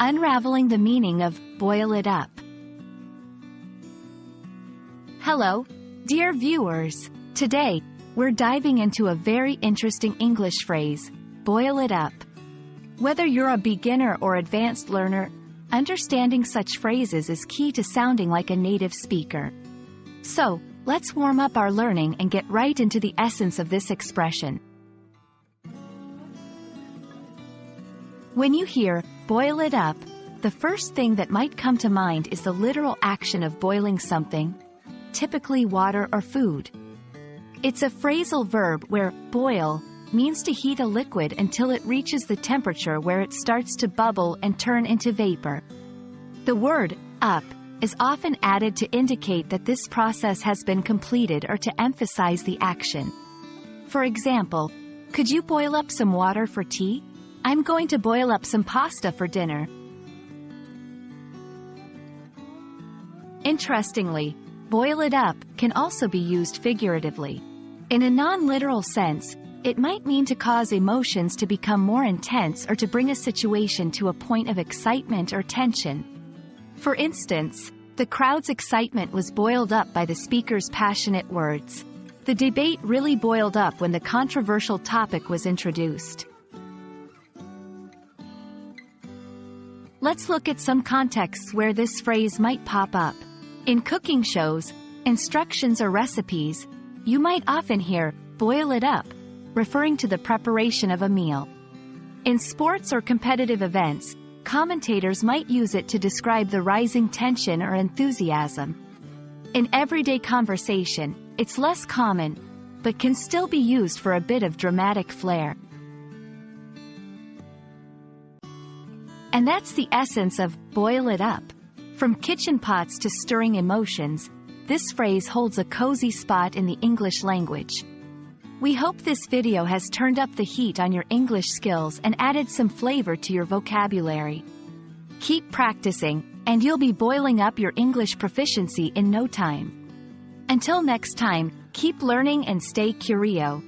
Unraveling the Meaning of Boil It Up. Hello, dear viewers. Today, we're diving into a very interesting English phrase, boil it up. Whether you're a beginner or advanced learner, understanding such phrases is key to sounding like a native speaker. So, let's warm up our learning and get right into the essence of this expression. When you hear, boil it up, the first thing that might come to mind is the literal action of boiling something, typically water or food. It's a phrasal verb where boil means to heat a liquid until it reaches the temperature where it starts to bubble and turn into vapor. The word up is often added to indicate that this process has been completed or to emphasize the action. For example, could you boil up some water for tea? I'm going to boil up some pasta for dinner. Interestingly, boil it up can also be used figuratively. In a non-literal sense, it might mean to cause emotions to become more intense or to bring a situation to a point of excitement or tension. For instance, the crowd's excitement was boiled up by the speaker's passionate words. The debate really boiled up when the controversial topic was introduced. Let's look at some contexts where this phrase might pop up. In cooking shows, instructions or recipes, you might often hear, boil it up, referring to the preparation of a meal. In sports or competitive events, commentators might use it to describe the rising tension or enthusiasm. In everyday conversation, it's less common, but can still be used for a bit of dramatic flair. And that's the essence of boil it up. From kitchen pots to stirring emotions, this phrase holds a cozy spot in the English language. We hope this video has turned up the heat on your English skills and added some flavor to your vocabulary. Keep practicing, and you'll be boiling up your English proficiency in no time. Until next time, keep learning and stay curious.